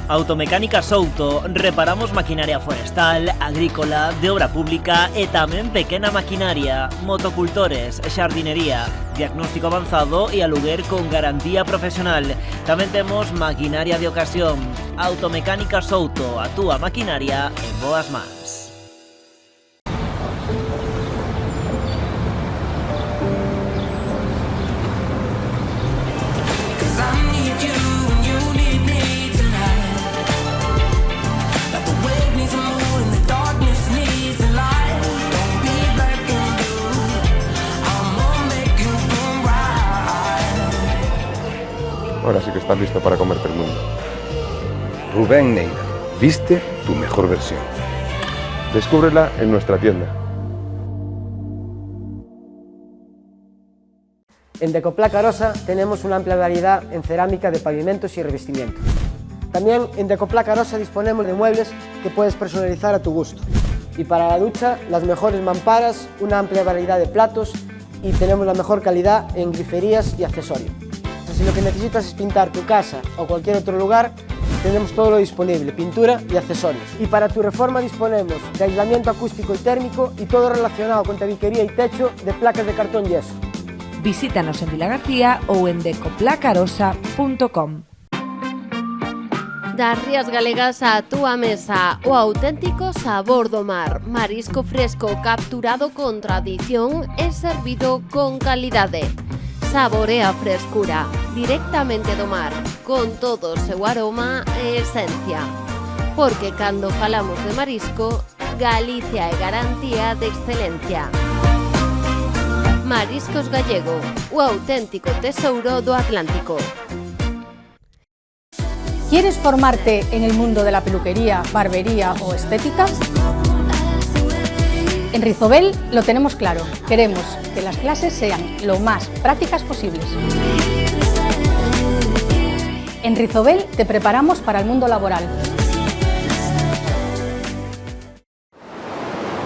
Automecánica Souto, reparamos maquinaria forestal, agrícola, de obra pública e tamén pequena maquinaria, motocultores, xardinería, diagnóstico avanzado e aluguer con garantía profesional. Tamén temos maquinaria de ocasión. Automecánica Souto, a túa maquinaria en boas mans. Ahora sí que estás listo para comerte el mundo. Rubén Neira, viste tu mejor versión. Descúbrela en nuestra tienda. En Decoplaca Arosa tenemos una amplia variedad en cerámica de pavimentos y revestimientos. También en Decoplaca Arosa disponemos de muebles que puedes personalizar a tu gusto. Y para la ducha, las mejores mamparas, una amplia variedad de platos y tenemos la mejor calidad en griferías y accesorios. Si lo que necesitas es pintar tu casa o cualquier otro lugar, tenemos todo lo disponible, pintura y accesorios. Y para tu reforma disponemos de aislamiento acústico y térmico y todo relacionado con tabiquería y techo de placas de cartón yeso. Visítanos en Vila García ou en decoplacarosa.com. Das Rías Galegas á túa mesa, o auténtico sabor do mar. Marisco fresco capturado con tradición e servido con calidade. Saborea a frescura, directamente do mar, con todo o seu aroma e esencia. Porque cando falamos de marisco, Galicia é garantía de excelencia. Mariscos Gallego, o auténtico tesouro do Atlántico. ¿Quieres formarte en el mundo de la peluquería, barbería o estética? En Rizobel lo tenemos claro, queremos que las clases sean lo más prácticas posibles. En Rizobel te preparamos para el mundo laboral.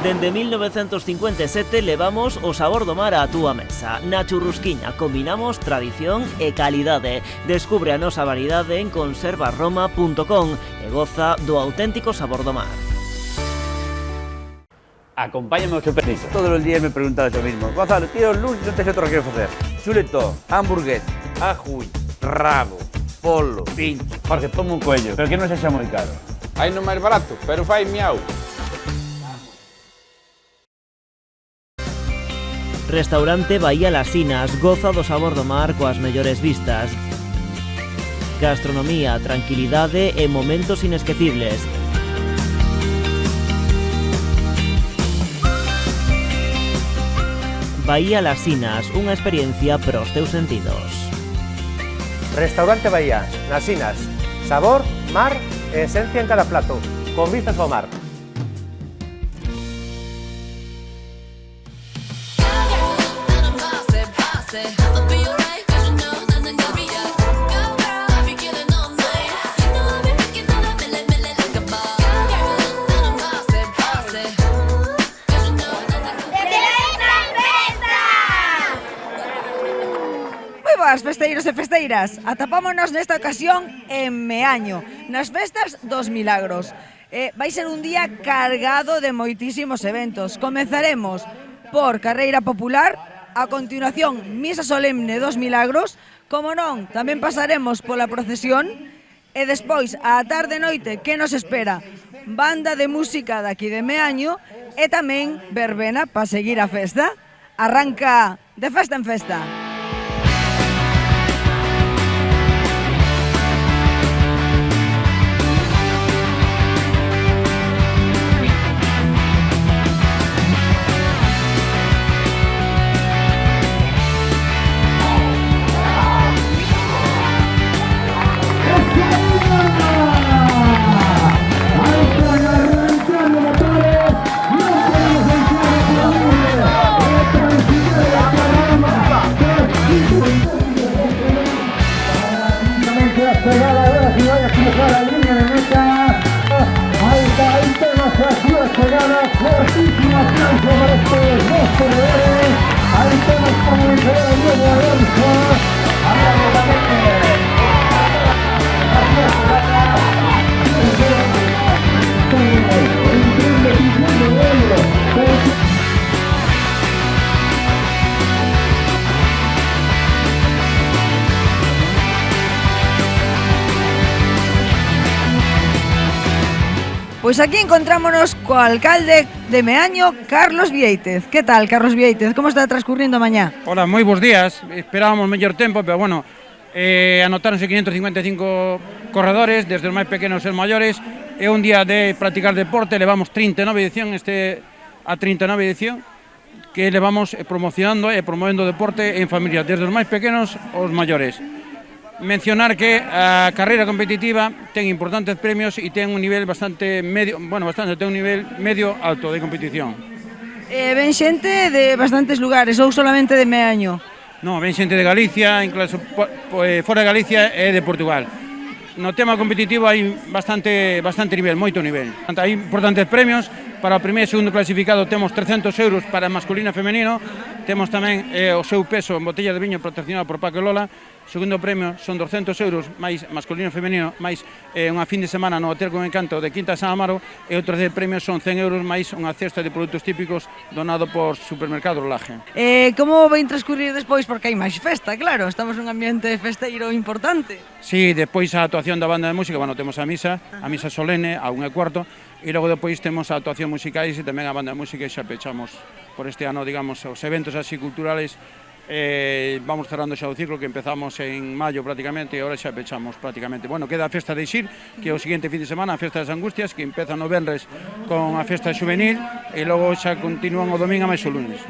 Dende 1957 levamos o sabor do mar á túa mesa. Na Churrusquiña combinamos tradición e calidade. Descubre a nosa variedade en conservaroma.com e goza do auténtico sabor do mar. Acompáñame ao Superito. Todos os días me preguntan lo mismo. Gonzalo, tiro luz e non te sei outro que facer. Chuletón, hamburgués, ajuy, rabo, polo, pincho. Jorge, ponme un cuello, pero que non sexa moi caro. Hai no máis barato, pero fai miau. Restaurante Bahía Las Sinas, goza do sabor do mar coas mellores vistas. Gastronomía, tranquilidade e momentos inesquecibles. Bahía Las Sinas, unha experiencia para os teus sentidos. Restaurante Bahía, Las Sinas. Sabor, mar e esencia en cada plato, con vistas ao mar. Boas festeiros e festeiras, atopámonos nesta ocasión en Meaño, nas festas dos Milagros. Vai ser un día cargado de moitísimos eventos. Comezaremos por carreira popular, a continuación misa solemne dos Milagros, como non, tamén pasaremos pola procesión e despois, á tarde e noite, que nos espera? Banda de música daqui de Meaño e tamén verbena para seguir a festa. Arranca de festa en festa. Ahí Pois aquí encontrámonos co alcalde de Meaño, Carlos Vieitez. Que tal, Carlos Vieitez? Como está transcurrindo a mañá? Hola, moi bons días. Esperábamos mellor tempo, pero bueno, anotáronse 555 corredores, desde os máis pequenos aos maiores. É un día de practicar deporte, levamos 39 edición, a 39 edición, que levamos promocionando e promovendo deporte en familia, desde os máis pequenos aos maiores. Mencionar que a carreira competitiva ten importantes premios e ten un nivel bastante medio, ten un nivel medio alto de competición. Ven xente de bastantes lugares ou solamente de Meaño? Non, ven xente de Galicia, incluso fora de Galicia e de Portugal. No tema competitivo hai bastante nivel, moito nivel. Hai importantes premios, para o primeiro e segundo clasificado temos 300 euros para masculino e femenino, temos tamén o seu peso en botella de viño patrocinado por Paco e Lola. Segundo premio son 200 euros máis masculino e femenino, máis unha fin de semana no Hotel con Encanto de Quinta San Amaro, e o terceiro premio son 100 euros máis unha cesta de produtos típicos donado por Supermercado Laje. Como vai transcurrir despois? Porque hai máis festa, claro, estamos nun ambiente festeiro importante. Sí, despois a actuación da banda de música, temos a misa solene a 1:15, e logo depois temos a actuación musicais e tamén a banda de música, e xa pechamos por este ano, digamos, os eventos así culturales. Vamos cerrando xa o ciclo que empezamos en maio prácticamente e agora xa pechamos prácticamente. Bueno, queda a festa de Ixir, que é o seguinte fin de semana, a festa das Angustias, que empeza no venres con a festa juvenil e logo xa continúan o domingo máis o lunes.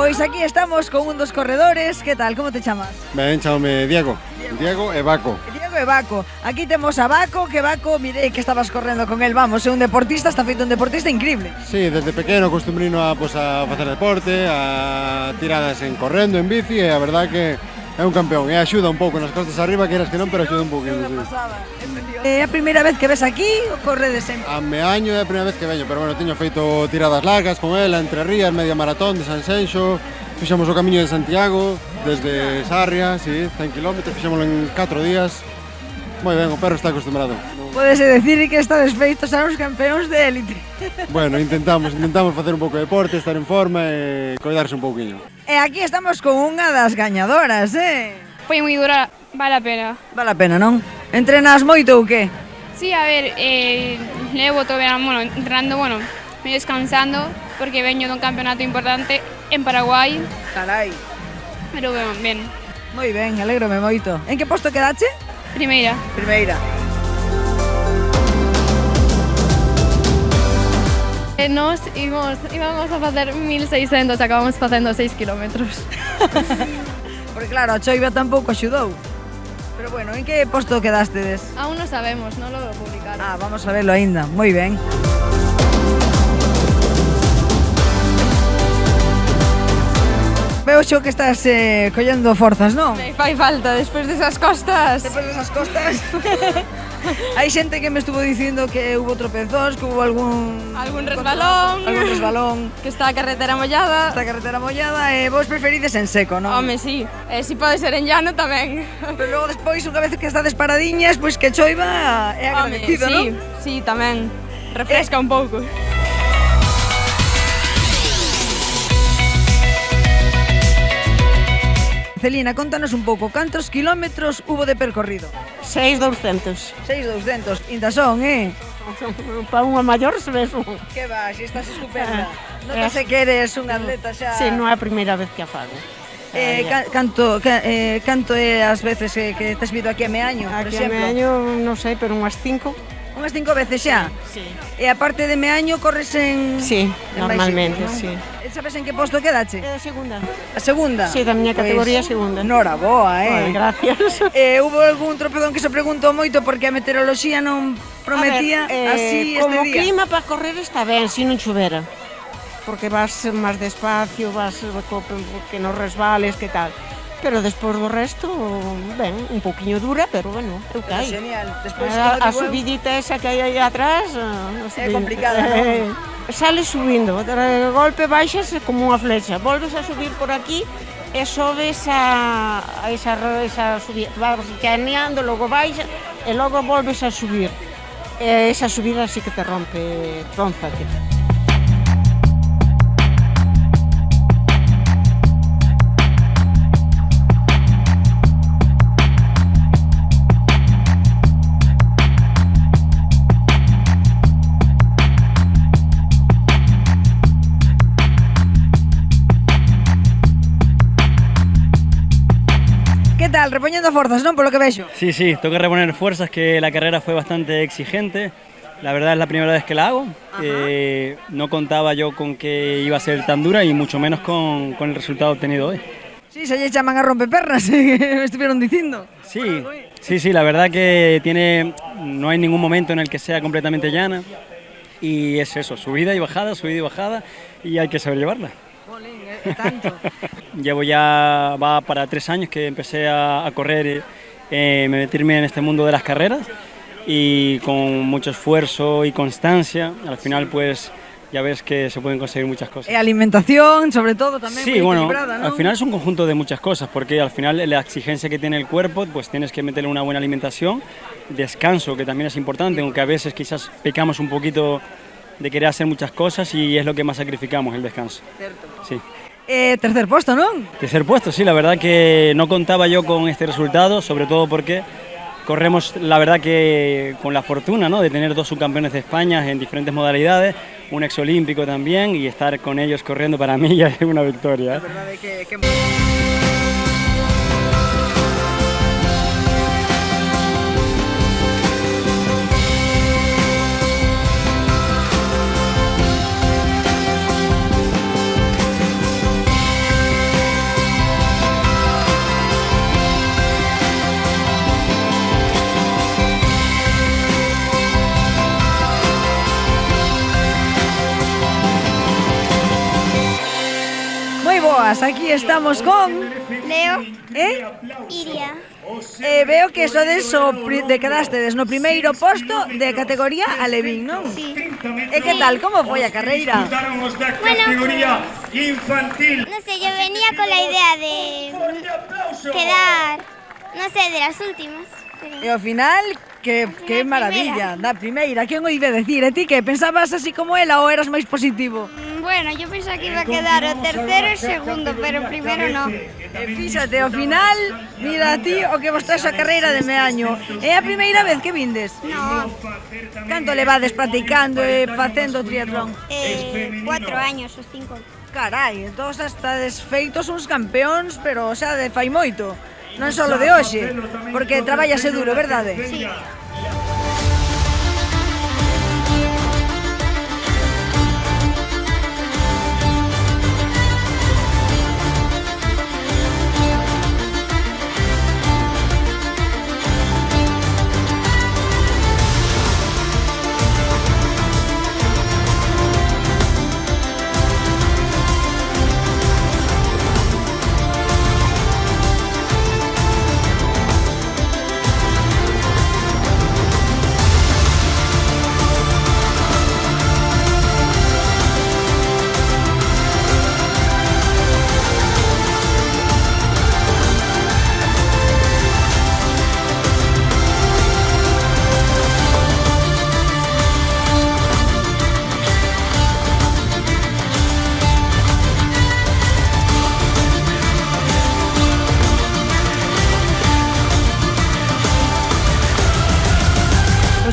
Pois aquí estamos con un dos corredores. Que tal, como te chamas? Ben, chamame Diego. Diego e Baco. Diego e Baco. Aquí temos a Baco, que Baco, mirei que estabas correndo con el, vamos, é un deportista, está feito un deportista increíble. Sí, desde pequeno acostumbrino a facer deporte, a tiradas en correndo, en bici, e a verdad que é un campeón, e axuda un pouco nas costas arriba, queras que non, pero axuda un pouquinho. É a primeira vez que ves aquí ou corredes sempre? A Meaño é a primeira vez que veño, pero bueno, teño feito tiradas largas con ela, entre Rías, media maratón de Sanxenxo, fixemos o camiño de Santiago, desde Sarria, sí, 100 km, fixémoslo en 4 días. Moi ben, o perro está acostumbrado. Podes decir que estades feitos a uns campeóns de élite. Bueno, intentamos facer un pouco de deporte, estar en forma e cuidarse un pouquiño. E aquí estamos con unha das gañadoras, Foi moi dura, vale a pena. Vale a pena, non? Entrenas moito ou que? Sí, a ver, levo todo verano, bueno, entrenando, bueno, me descansando, porque veño dun campeonato importante en Paraguai. Carai. Pero ben. Moi ben, alégrome moito. En que posto quedache? Primeira. Primeira. Nos íbamos a facer 1600, acabamos facendo 6 kilómetros. Porque claro, a choiva tampouco axudou. Pero bueno, en que posto quedastedes? Aún non sabemos, non lo publicaron. Ah, vamos a verlo aínda. Moi ben. Veo xo que estás collendo forzas, non? Me fai falta, despois desas costas. Despois desas costas. Hai xente que me estuvo dicindo que hubo tropezóns, que hubo algún resbalón. Que está a carretera mollada. Está a carretera mollada e vos preferides en seco, non? Home, sí. E si pode ser en llano tamén. Pero logo despois, unha vez que estades paradiñas, pois que choiva é agradecido, non? Sí, tamén. Refresca un pouco. Celina, contanos un pouco, cantos kilómetros hubo de percorrido? 6.200. 6.200, inda son, Para unha maior se ves un. Que va, si estás estupenda. Non sei que eres un atleta xa. Si, non é a primeira vez que a fago. Canto é as veces que tes vido aquí a Meaño, por exemplo? Aquí a Meaño, non sei, pero unhas 5. Unhas 5 veces xa? Sí. E aparte de Meaño, corres en... Sí, normalmente, sí. E sabes en que posto quedache? A segunda. A segunda? Sí, da miña categoría segunda. Noraboa, Gracias. Hubo algún tropezón que se preguntou moito porque a meteoroloxía non prometía así este día? Como clima para correr está ben, se non chovera. Porque vas máis despacio, vas que non resbales, que tal. Pero despois do resto, ben, un pouquiño dura, pero bueno, eu caí. Genial. Despois, a subidita esa que hai aí atrás é complicada, non? Sales subindo, de golpe baixas como unha flecha, volves a subir por aquí e sobes a esa subida, vas caneando, logo baixas e logo volves a subir. E esa subida sí que te rompe, trónzate. Repoñendo forzas, non? Polo que vexo. Sí, tengo que reponer fuerzas, que la carrera fue bastante exigente. La verdad es la primera vez que la hago. No contaba yo con que iba a ser tan dura y mucho menos con el resultado obtenido hoy. Sí, se lle chaman a rompepernas, me estuvieron diciendo. Sí, la verdad que no hay ningún momento en el que sea completamente llana. Y es eso, subida y bajada, y hay que saber llevarla. Tanto. Llevo ya, va para 3 años que empecé a correr, meterme en este mundo de las carreras, y con mucho esfuerzo y constancia, al final pues ya ves que se pueden conseguir muchas cosas. Alimentación, sobre todo, también sí, muy bueno, equilibrada, ¿no? Al final es un conjunto de muchas cosas, porque al final la exigencia que tiene el cuerpo, pues tienes que meterle una buena alimentación, descanso, que también es importante, aunque a veces quizás pecamos un poquito de querer hacer muchas cosas y es lo que más sacrificamos, el descanso. Cierto. Sí. Tercer puesto, ¿non? Tercer puesto, sí, la verdad que no contaba yo con este resultado, sobre todo porque corremos, la verdad que con la fortuna, ¿no?, de tener 2 subcampeones de España en diferentes modalidades, un exolímpico también, y estar con ellos corriendo para mí ya es una victoria. La verdad es que... boas, aquí estamos con... Leo. Iria. Veo que sodes quedastedes no primeiro posto de categoría alevín, non? Sí. E que tal, como foi a carreira? Bueno, no sé, yo venía con la idea de quedar, no sé, de las últimas. Pero... E ao final, que maravilla, da primeira, quen o iba a decir? E ti que pensabas así como ela ou eras máis positivo? Bueno, yo pensaba que iba a quedar o tercero e segundo, pero primero no. Fíxate, ao final, mira a ti o que vos traes a carreira de Meaño. É a primeira vez que vindes? No. Canto levades practicando e facendo triatlón? 4 años ou 5. Carai, entón estades feitos uns campeóns, pero xa de fai moito. Non só de hoxe, porque traballase duro, verdade? Sí.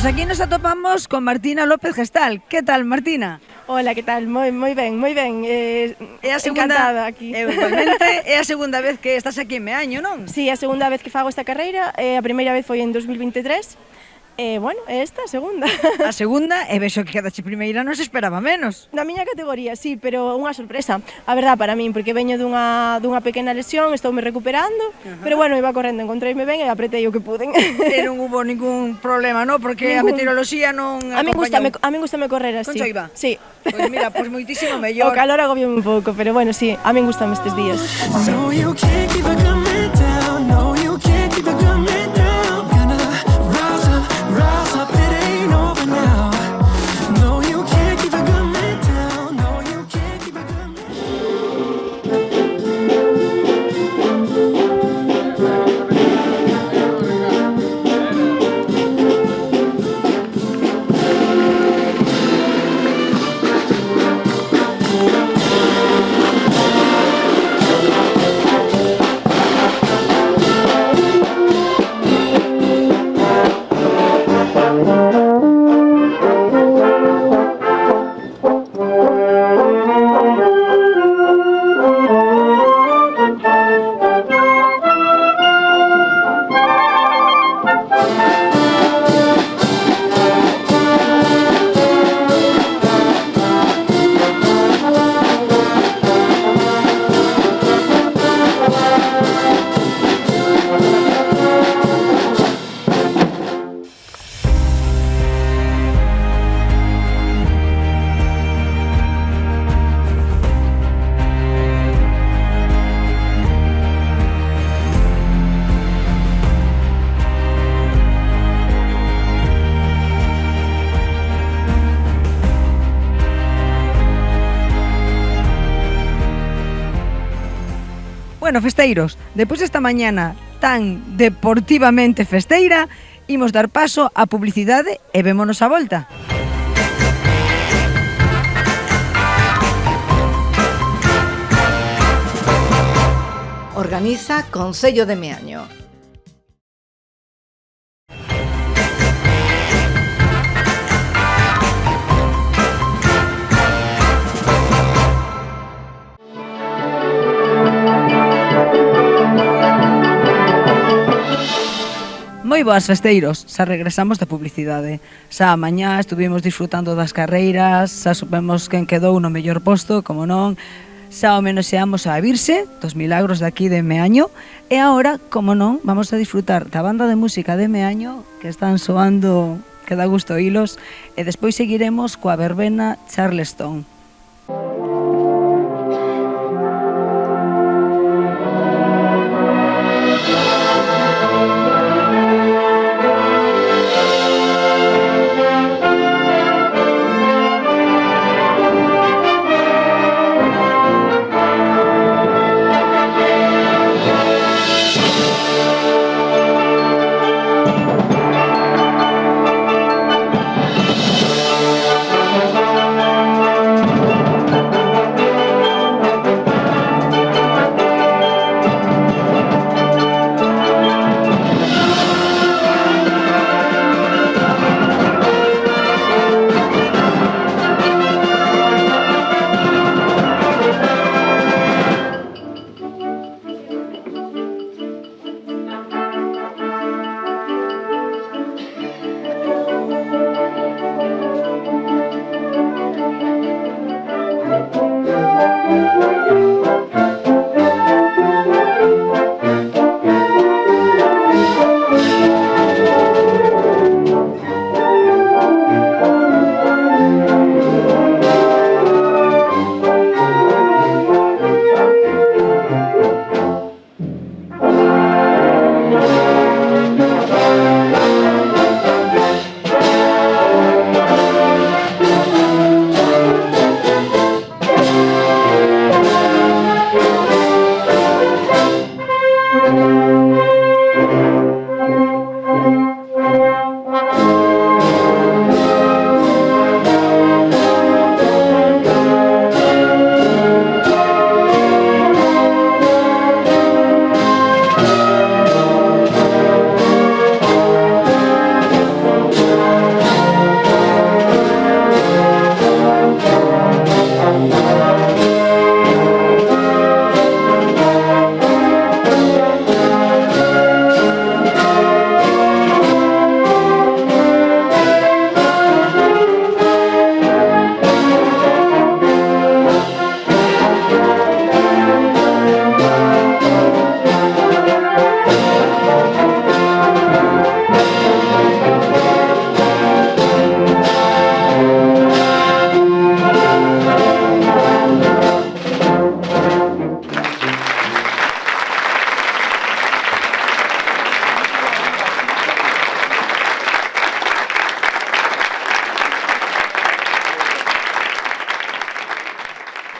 Aquí nos atopamos con Martina López Gestal. Que tal, Martina? Hola, que tal? Moi ben, moi ben. É a segunda, encantada aquí. Igualmente, é a segunda vez que estás aquí en Meaño, non? Sí, é a segunda vez que fago esta carreira. A primeira vez foi en 2023. Bueno, esta a segunda. A segunda, e vexo que quedache primeira, non se esperaba menos. Na miña categoría, sí, pero unha sorpresa. A verdad, para min, porque veño dunha pequena lesión, estou me recuperando, pero bueno, iba correndo, encontreime ben e apretei o que puden. E non hubo ningún problema, non? Porque a meteoroloxía non acompañou. A min gustame correr así. Con choiva? Sí. Pois mira, pois moitísimo mellor. O calor agobia un pouco, pero bueno, sí, a min gustame estes días. No, you can't keep it coming down. No, you can't keep it coming down. Gonna rise up, it ain't over now. No, you can't keep it coming down. No, you can't keep it coming Bueno, festeiros, depois desta mañana tan deportivamente festeira, imos dar paso á publicidade e vémonos á volta. Organiza Concello de Meaño. Moi boas festeiros, xa regresamos da publicidade. Xa mañá estuvimos disfrutando das carreiras, xa supemos quen quedou no mellor posto, como non. Xa homenaxeamos a Virxe, dos milagros de aquí de Meaño. E agora, como non, vamos a disfrutar da banda de música de Meaño, que están soando que dá gusto oílos. E despois seguiremos coa verbena Charleston.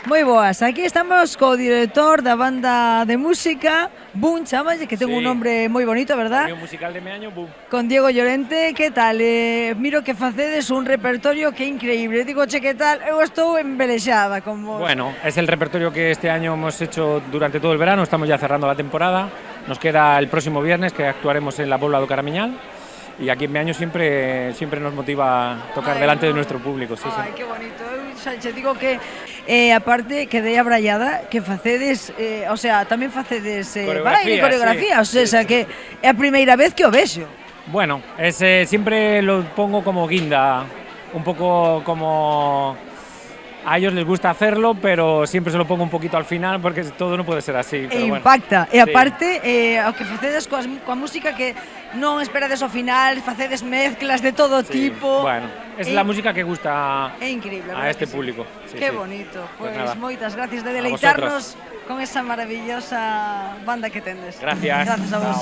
Moi boas, aquí estamos co director da banda de música Boom, chamalle, que ten un nombre moi bonito, verdad? O musical de Meaño, Boom. Con Diego Llorente, que tal? Miro que facedes un repertorio que é increíble. Digo, che, que tal? Eu estou embelexada con vos. Bueno, es el repertorio que este año hemos hecho durante todo el verano, estamos ya cerrando la temporada. Nos queda el próximo viernes que actuaremos en la Pobla do Caramiñal. Y aquí en Meaño siempre nos motiva tocar delante de nuestro público. Sí, Ay, qué bonito. Eu xa che digo que aparte quedei abrallada que facedes, o sea, tamén facedes baile, coreografía, sí. O sea, que é a primeira vez que o vexo. Bueno, siempre lo pongo como guinda, un poco como... A ellos les gusta hacerlo, pero siempre se lo pongo un poquito al final porque todo no puede ser así. E impacta. Bueno. E aparte, o que facedes coa música que non esperades ao final, facedes mezclas de todo tipo. Bueno, es la música que gusta a este público. Sí, qué bonito. Pues moitas gracias de deleitarnos con esa maravillosa banda que tendes. Gracias. Gracias a vos.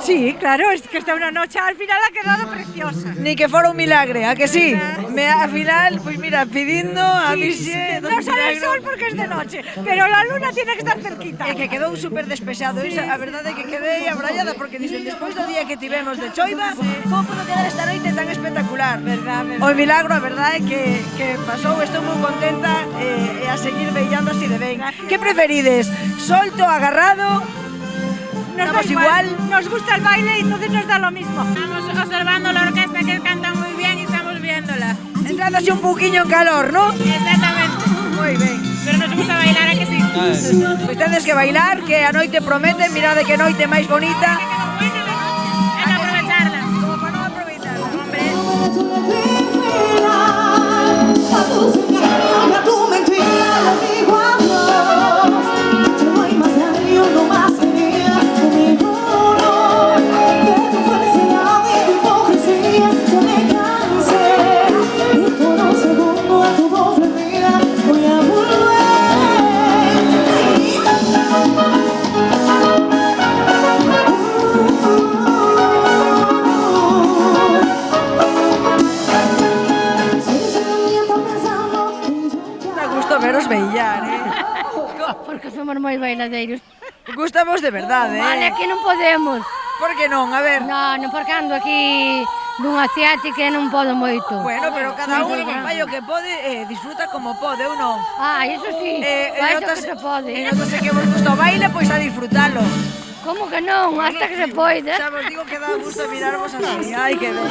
Sí, claro, es que esta una noche al final ha quedado preciosa. Ni que fuera un milagre, ¿a que sí? Al final, pues mira, pidiendo a Virxe... No sale el sol porque es de noche, pero la luna tiene que estar cerquita. É que quedou super despexado, a verdade é que quedei abrallada porque dicen, despois do día que tivemos de choiva, como pudo quedar esta noite tan espectacular? Verdad. O milagro, a verdade é que pasou, estou moi contenta e a seguir veillando así de ben. Que preferides? Solto, agarrado? Nos igual, nos gusta el baile y entonces nos da lo mismo. Estamos observando la orquesta que canta muy bien y estamos viéndola. Entrando así un poquillo en calor, ¿no? Exactamente. Muy bien. Pero nos gusta bailar, ¿a que sí? Pois tedes que bailar, que a noite promete, mirade que noite máis bonita. Porque somos moi bailadeiros. Gustamos de verdade, Vale, aquí non podemos. Por que non? A ver. Non, porque ando aquí dunha asiática e non podo moito. Bueno, pero cada un fai o que pode, disfruta como pode, ou non? Ah, iso sí, fai o que se pode. E notase que vos gusta o baile, pois a disfrutalo. Como que non? Hasta que se poide. Xa vos digo que dá gusto mirarvos así. Ai, que ben.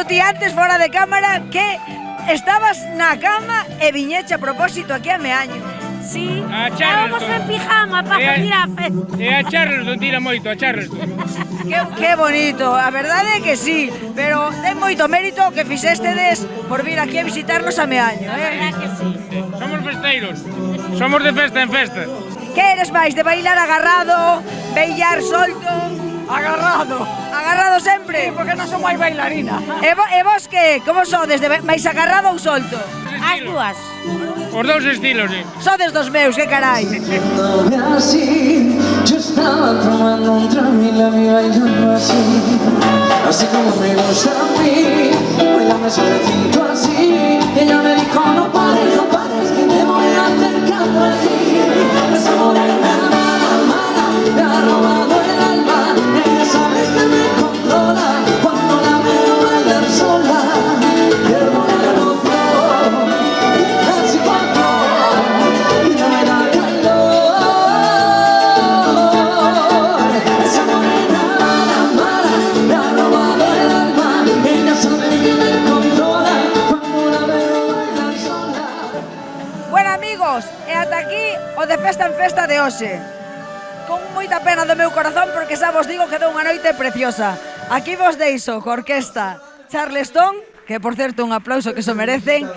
Ti antes fora de cámara que estabas na cama e viñeche a propósito aquí a Meaño. Sí, estábamos en pijama para ir á festa. E a Charleston tira moito, a Charleston. Que bonito, a verdade é que sí, pero ten moito mérito que fixestedes por vir aquí a visitarnos a Meaño, A verdade que sí. Somos festeiros, somos de festa en festa. Que eres máis, de bailar agarrado, beilar solto? Agarrado. Agarrado sempre? Sí, porque non son moi bailarina. E vos que? Como sodes, máis agarrado ou solto? As dúas. Os dous estilos, sí. Sodes dos meus, que carai. Así, yo estaba tomando un trago y la vi bailando así, así como me gusta a mí, bailame suavecito así. Ella me dijo no pares, que me voy acercando a ti. Esa morena mala, mala, me ha robado el alma. Ella sabe que me controla cuando la veo bailar sola. Pierdo la noción, casi cuatro, y no me da calor. Esa morena mala, mala, me ha robado el alma. Ella sabe que me controla cuando la veo bailar sola. Bueno, amigos, e ata aquí o de Festa en Festa de hoxe. Con moita pena do meu corazón porque xa vos digo que dou unha noite preciosa. Aquí vos deixo co orquesta Charleston, que por certo un aplauso que so merecen.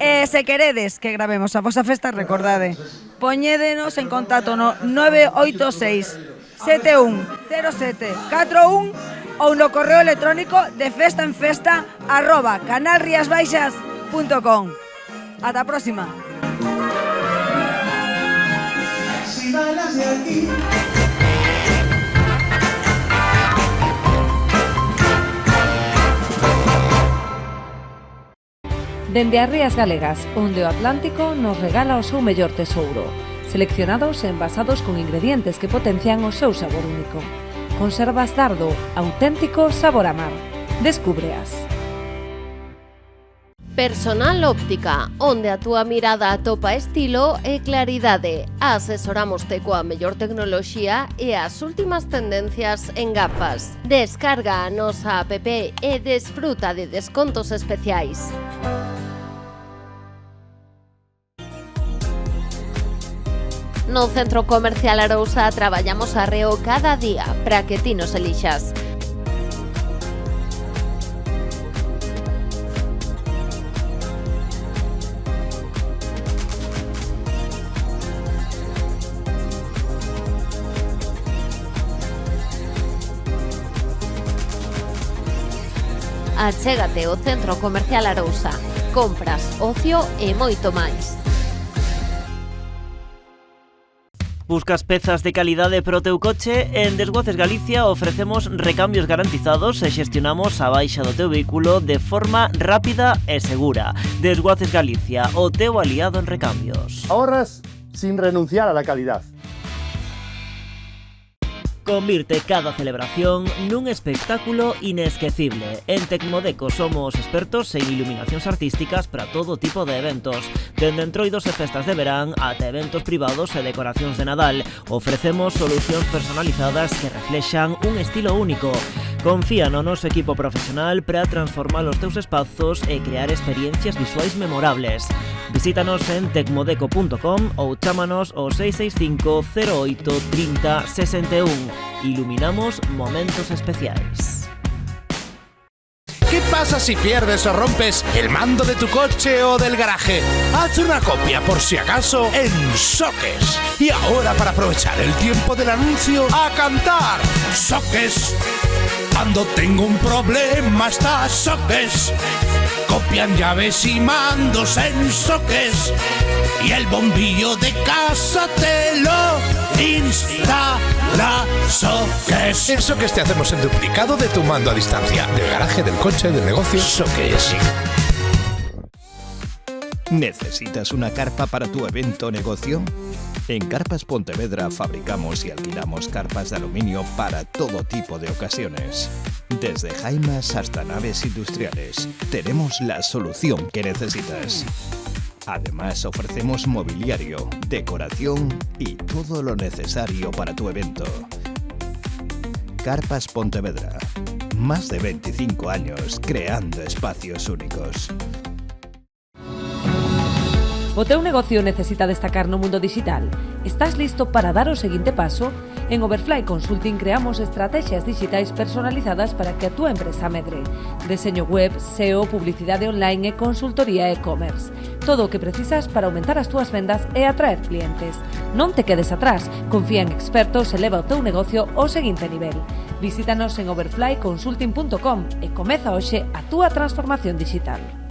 E se queredes que gravemos a vosa festa, recordade, poñédenos en contacto no 986 710741 ou no correo electrónico de festaenfesta@canalriasbaixas.com. Ata a próxima. Si bailas de aquí. Dende as Rías Galegas, onde o Atlántico nos regala o seu mellor tesouro, seleccionados e envasados con ingredientes que potencian o seu sabor único. Conservas Dardo, auténtico sabor a mar. Descúbreas. Personal Óptica, onde a túa mirada atopa estilo e claridade. Asesoramoste coa mellor tecnoloxía e as últimas tendencias en gafas. Descarga a nosa app e desfruta de descontos especiais. No Centro Comercial Arousa traballamos arreo cada día para que ti nos elixas. Achégate ao Centro Comercial Arousa. Compras, ocio e moito máis. Buscas pezas de calidade para o teu coche? En Desguaces Galicia ofrecemos recambios garantizados e xestionamos a baixa do teu vehículo de forma rápida e segura. Desguaces Galicia, o teu aliado en recambios. Ahorras sin renunciar a la calidad. Convirte cada celebración nun espectáculo inesquecible. En Tecmodeco somos expertos en iluminacións artísticas para todo tipo de eventos. Dende entroidos e festas de verán ata eventos privados e decoracións de Nadal. Ofrecemos solucións personalizadas que reflexan un estilo único. Confía no noso equipo profesional para transformar os teus espazos e crear experiencias visuais memorables. Visítanos en tecmodeco.com ou chámanos ao 665 08 30 61. Iluminamos momentos especiais. ¿Qué pasa si pierdes o rompes el mando de tu coche o del garaje? Haz una copia por si acaso en Soques. Y ahora, para aprovechar el tiempo del anuncio, ¡a cantar! Soques. Cuando tengo un problema está Soques. Copian llaves y mandos en Soques. Y el bombillo de casa te lo instala Soques. En Soques te hacemos el duplicado de tu mando a distancia, del garaje, del coche, del negocio. Soques. ¿Necesitas una carpa para tu evento o negocio? En Carpas Pontevedra fabricamos y alquilamos carpas de aluminio para todo tipo de ocasiones. Desde jaimas hasta naves industriales, tenemos la solución que necesitas. Además, ofrecemos mobiliario, decoración y todo lo necesario para tu evento. Carpas Pontevedra. Más de 25 años creando espacios únicos. O teu negocio necesita destacar no mundo digital? Estás listo para dar o seguinte paso? En Overfly Consulting creamos estrategias digitais personalizadas para que a túa empresa medre. Deseño web, SEO, publicidade online e consultoría e-commerce. Todo o que precisas para aumentar as túas vendas e atraer clientes. Non te quedes atrás, confía en expertos e leva o teu negocio ao seguinte nivel. Visítanos en overflyconsulting.com e comeza hoxe a túa transformación digital.